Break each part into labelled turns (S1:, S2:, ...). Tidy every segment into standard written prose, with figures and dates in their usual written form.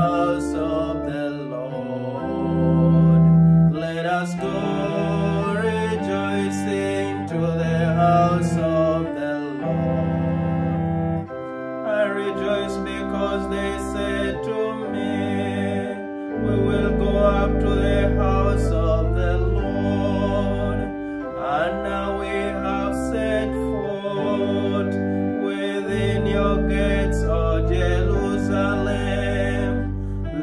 S1: house of the Lord. Let us go rejoicing to the house of the Lord. I rejoice because they said to me, we will go up to the house of the Lord. And now we have set foot within your gates, O Jerusalem.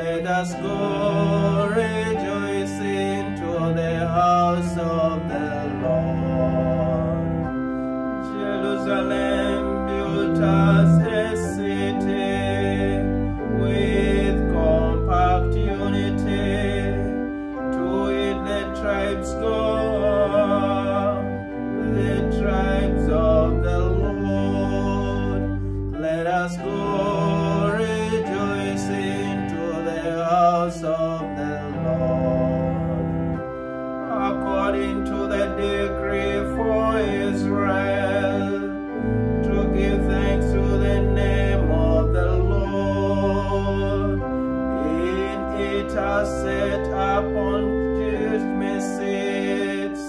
S1: Let us go rejoicing to the house of the Lord. Jerusalem, built as a city with compact unity, to it the tribes go, the tribes of the Lord. Let us go rejoicing to the house of the Lord. According to the decree for Israel, to give thanks to the name of the Lord. In it are set upon judgment seats,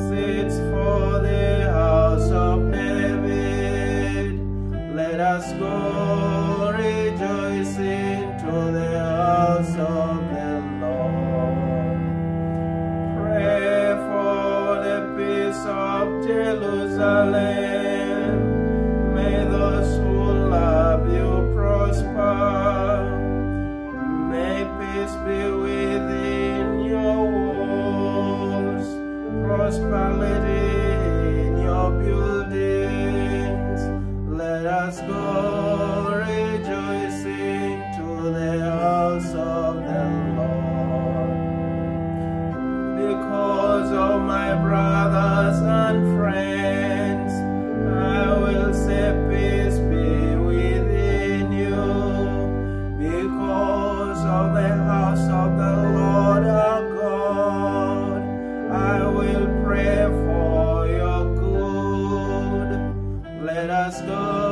S1: seats for the house of David. Let us go rejoicing to the house of the Lord. Pray for the peace of Jerusalem. May those who love you prosper. May peace be within your walls, prosperity in your buildings. Let us go rejoicing to the house of the Lord. Because of my brothers and friends, I will say peace be within you. Because of the house of the Lord our God, I will pray for your good. Let us go